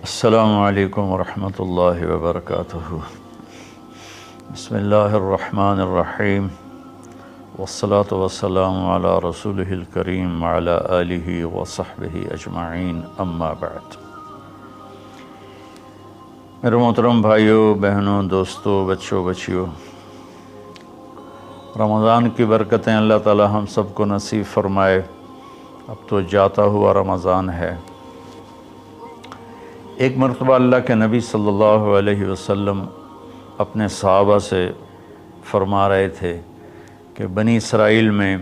السلام علیکم ورحمۃ اللہ وبرکاتہ۔ بسم اللہ الرحمن الرحیم والصلاة والسلام علی رسولہ الکریم وعلی آلہ وصحبہ اجمعین، اما بعد۔ میرے محترم بھائیوں، بہنوں، دوستوں، بچوں، بچیوں، رمضان کی برکتیں اللہ تعالی ہم سب کو نصیب فرمائے۔ اب تو جاتا ہوا رمضان ہے۔ ایک مرتبہ اللہ کے نبی صلی اللہ علیہ وسلم اپنے صحابہ سے فرما رہے تھے کہ بنی اسرائیل میں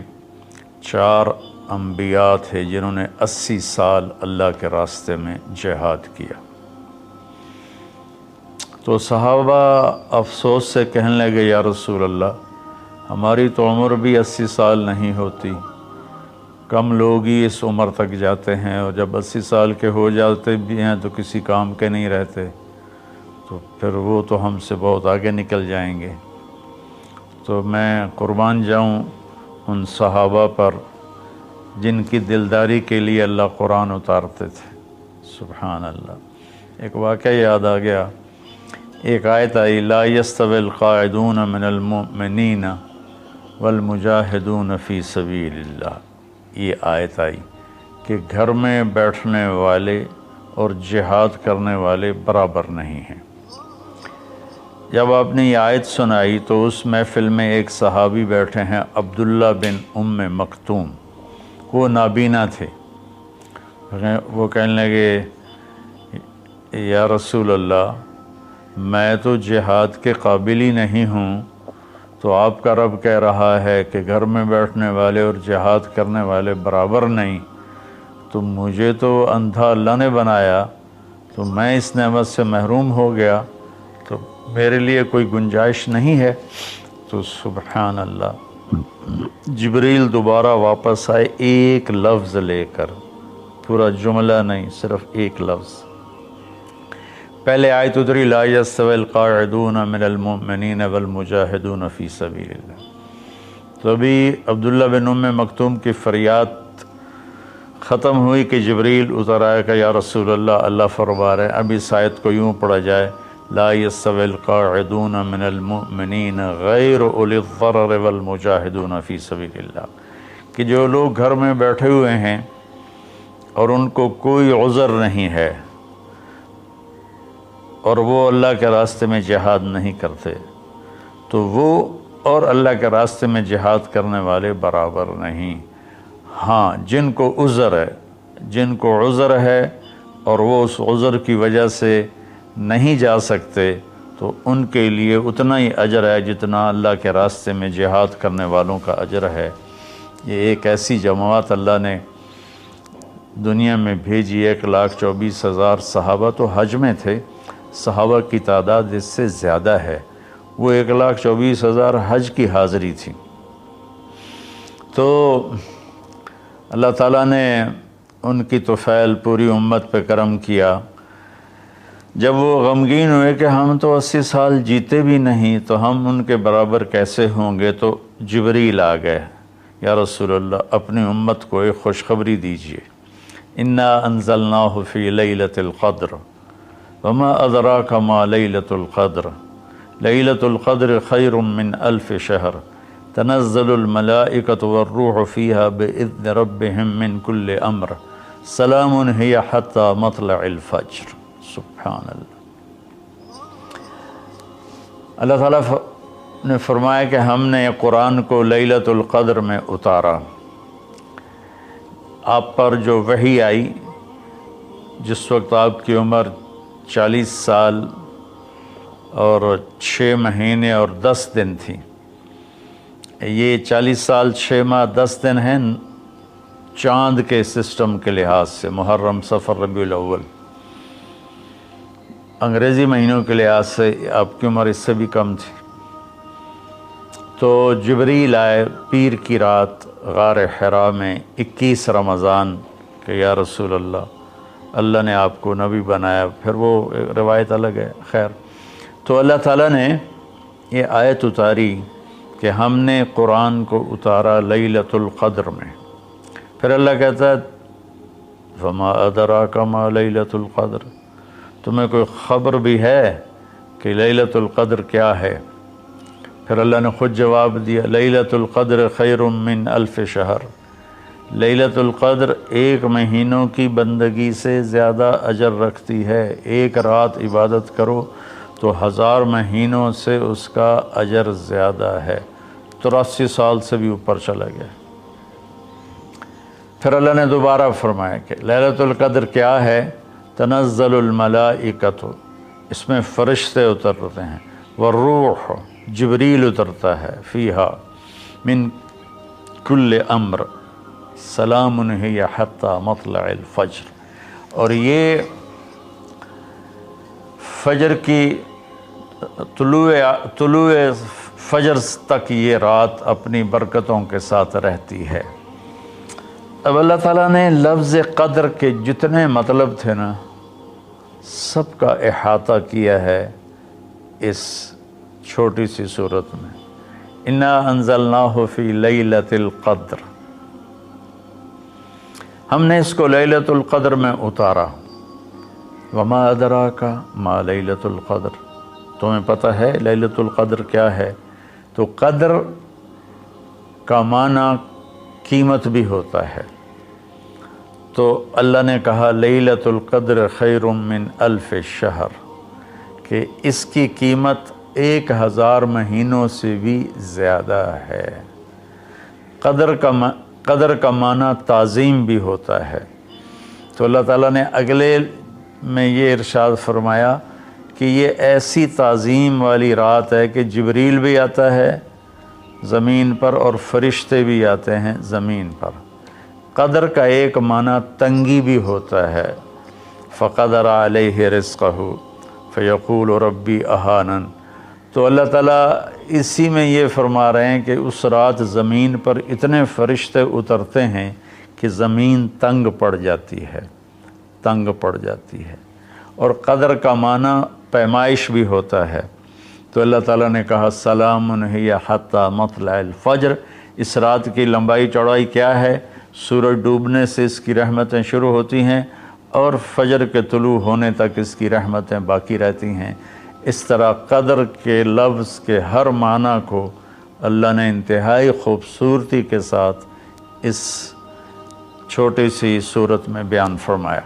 4 انبیاء تھے جنہوں نے 80 سال اللہ کے راستے میں جہاد کیا۔ تو صحابہ افسوس سے کہنے لگے، یا رسول اللہ، ہماری تو عمر بھی 80 سال نہیں ہوتی، کم لوگ ہی اس عمر تک جاتے ہیں، اور جب 80 سال کے ہو جاتے بھی ہیں تو کسی کام کے نہیں رہتے، تو پھر وہ تو ہم سے بہت آگے نکل جائیں گے۔ تو میں قربان جاؤں ان صحابہ پر جن کی دلداری کے لیے اللہ قرآن اتارتے تھے۔ سبحان اللہ۔ ایک واقعہ یاد آ گیا، ایک آیت آئی، لا یستوی القاعدون من المؤمنین والمجاہدون فی سبیل اللہ۔ یہ آیت آئی کہ گھر میں بیٹھنے والے اور جہاد کرنے والے برابر نہیں ہیں۔ جب آپ نے یہ آیت سنائی تو اس محفل میں ایک صحابی بیٹھے ہیں، عبداللہ بن ام مکتوم، وہ نابینا تھے۔ وہ کہنے لگے، یا رسول اللہ، میں تو جہاد کے قابل ہی نہیں ہوں، تو آپ کا رب کہہ رہا ہے کہ گھر میں بیٹھنے والے اور جہاد کرنے والے برابر نہیں، تو مجھے تو اندھا اللہ نے بنایا، تو میں اس نعمت سے محروم ہو گیا، تو میرے لیے کوئی گنجائش نہیں ہے۔ تو سبحان اللہ، جبریل دوبارہ واپس آئے ایک لفظ لے کر، پورا جملہ نہیں، صرف ایک لفظ۔ پہلے آیت اتری، لا یستوی القاعدون من المؤمنین والمجاہدون فی سبیل اللہ۔ تو ابھی عبداللہ بن ام مکتوم کی فریاد ختم ہوئی کہ جبریل اتر آیا کہ یا رسول اللہ، اللہ فرما رہے ہیں اب اس آیت کو یوں پڑھا جائے، لا یستوی القاعدون من المؤمنین غیر اولی الضرر والمجاہدون فی سبیل اللہ، کہ جو لوگ گھر میں بیٹھے ہوئے ہیں اور ان کو کوئی عذر نہیں ہے اور وہ اللہ کے راستے میں جہاد نہیں کرتے، تو وہ اور اللہ کے راستے میں جہاد کرنے والے برابر نہیں۔ ہاں، جن کو عذر ہے اور وہ اس عذر کی وجہ سے نہیں جا سکتے، تو ان کے لیے اتنا ہی اجر ہے جتنا اللہ کے راستے میں جہاد کرنے والوں کا اجر ہے۔ یہ ایک ایسی جماعت اللہ نے دنیا میں بھیجی، 1,24,000 صحابہ تو حج میں تھے، صحابہ کی تعداد اس سے زیادہ ہے، وہ 1,24,000 حج کی حاضری تھی۔ تو اللہ تعالیٰ نے ان کی طفیل پوری امت پہ کرم کیا۔ جب وہ غمگین ہوئے کہ ہم تو 80 سال جیتے بھی نہیں، تو ہم ان کے برابر کیسے ہوں گے، تو جبریل آ گئے، یا رسول اللہ، اپنی امت کو ایک خوشخبری دیجیے، انا انزلناہ فی لیلۃ القدر وما ادراک ما لیلۃ القدر لیلۃ القدر خیر من 1000 شہر تنزل الملائکۃ والروح فیہا باذن ربہم من کل امر سلام ہی حتی مطلع الفجر۔ سبحان اللہ۔ اللہ تعالیٰ نے فرمایا کہ ہم نے قرآن کو لیلۃ القدر میں اتارا۔ آپ پر جو وحی آئی، جس وقت آپ کی عمر 40 سال اور 6 مہینے اور 10 دن تھی۔ یہ 40 سال 6 ماہ 10 دن ہیں چاند کے سسٹم کے لحاظ سے، محرم، صفر، ربیع الاول۔ انگریزی مہینوں کے لحاظ سے آپ کی عمر اس سے بھی کم تھی۔ تو جبریل آئے پیر کی رات غار حرا میں 21 رمضان کہ یا رسول اللہ، اللہ نے آپ کو نبی بنایا۔ پھر وہ روایت الگ ہے، خیر۔ تو اللہ تعالیٰ نے یہ آیت اتاری کہ ہم نے قرآن کو اتارا لیلۃ القدر میں۔ پھر اللہ کہتا ہے فما ادراک ما لیلۃ القدر، تمہیں کوئی خبر بھی ہے کہ لیلۃ القدر کیا ہے؟ پھر اللہ نے خود جواب دیا، لیلۃ القدر خیر من الف شہر، لیلۃ القدر 1 مہینوں کی بندگی سے زیادہ اجر رکھتی ہے۔ ایک رات عبادت کرو تو 1000 مہینوں سے اس کا اجر زیادہ ہے۔ 83 سال سے بھی اوپر چلا گیا۔ پھر اللہ نے دوبارہ فرمایا کہ لیلۃ القدر کیا ہے؟ تنزل الملائکۃ، اس میں فرشتے اترتے ہیں، والروح، جبریل اترتا ہے، فیہا من کل امر سلام ہی حتی مطلع الفجر، اور یہ فجر کی طلوع فجر تک یہ رات اپنی برکتوں کے ساتھ رہتی ہے۔ اب اللہ تعالیٰ نے لفظ قدر کے جتنے مطلب تھے نا، سب کا احاطہ کیا ہے اس چھوٹی سی صورت میں۔ انا انزلناہ فی لیلۃ القدر، ہم نے اس کو لیلۃ القدر میں اتارا۔ وما ادراک ما لیلۃ القدر، تمہیں پتہ ہے لیلۃ القدر کیا ہے؟ تو قدر کا معنی قیمت بھی ہوتا ہے، تو اللہ نے کہا لیلۃ القدر خیر من الف شہر، کہ اس کی قیمت 1000 مہینوں سے بھی زیادہ ہے۔ قدر کا معنی تعظیم بھی ہوتا ہے۔ تو اللہ تعالیٰ نے اگلے میں یہ ارشاد فرمایا کہ یہ ایسی تعظیم والی رات ہے کہ جبریل بھی آتا ہے زمین پر اور فرشتے بھی آتے ہیں زمین پر۔ قدر کا ایک معنی تنگی بھی ہوتا ہے، فقدر علیہ رزقہ فیقول ربی اہانن، تو اللہ تعالیٰ اسی میں یہ فرما رہے ہیں کہ اس رات زمین پر اتنے فرشتے اترتے ہیں کہ زمین تنگ پڑ جاتی ہے، تنگ پڑ جاتی ہے۔ اور قدر کا معنی پیمائش بھی ہوتا ہے، تو اللہ تعالیٰ نے کہا سلام ہی حتی مطلع الفجر، اس رات کی لمبائی چوڑائی کیا ہے؟ سورج ڈوبنے سے اس کی رحمتیں شروع ہوتی ہیں اور فجر کے طلوع ہونے تک اس کی رحمتیں باقی رہتی ہیں۔ اس طرح قدر کے لفظ کے ہر معنی کو اللہ نے انتہائی خوبصورتی کے ساتھ اس چھوٹی سی صورت میں بیان فرمایا۔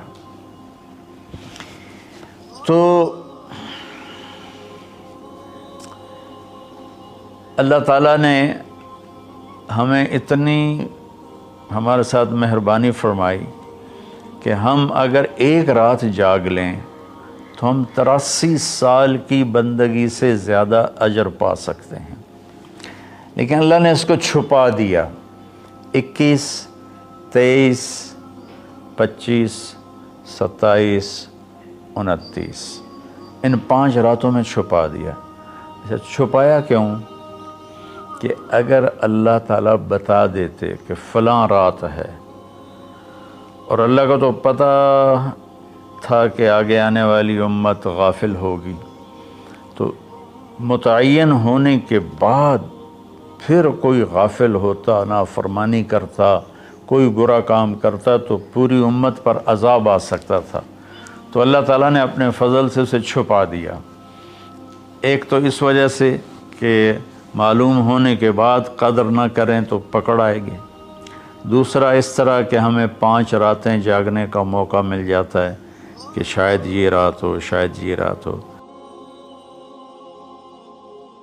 تو اللہ تعالیٰ نے ہمیں اتنی ہمارے ساتھ مہربانی فرمائی کہ ہم اگر ایک رات جاگ لیں تو ہم 83 سال کی بندگی سے زیادہ اجر پا سکتے ہیں، لیکن اللہ نے اس کو چھپا دیا۔ 21، 23، 25، 27، 29 ان 5 راتوں میں چھپا دیا۔ اچھا چھپایا کیوں؟ کہ اگر اللہ تعالیٰ بتا دیتے کہ فلاں رات ہے، اور اللہ کو تو پتہ تھا کہ آگے آنے والی امت غافل ہوگی، تو متعین ہونے کے بعد پھر کوئی غافل ہوتا، نافرمانی کرتا، کوئی برا کام کرتا تو پوری امت پر عذاب آ سکتا تھا۔ تو اللہ تعالیٰ نے اپنے فضل سے اسے چھپا دیا۔ ایک تو اس وجہ سے کہ معلوم ہونے کے بعد قدر نہ کریں تو پکڑ آئے گی، دوسرا اس طرح کہ ہمیں 5 راتیں جاگنے کا موقع مل جاتا ہے کہ شاید یہ رات ہو، شاید یہ رات ہو۔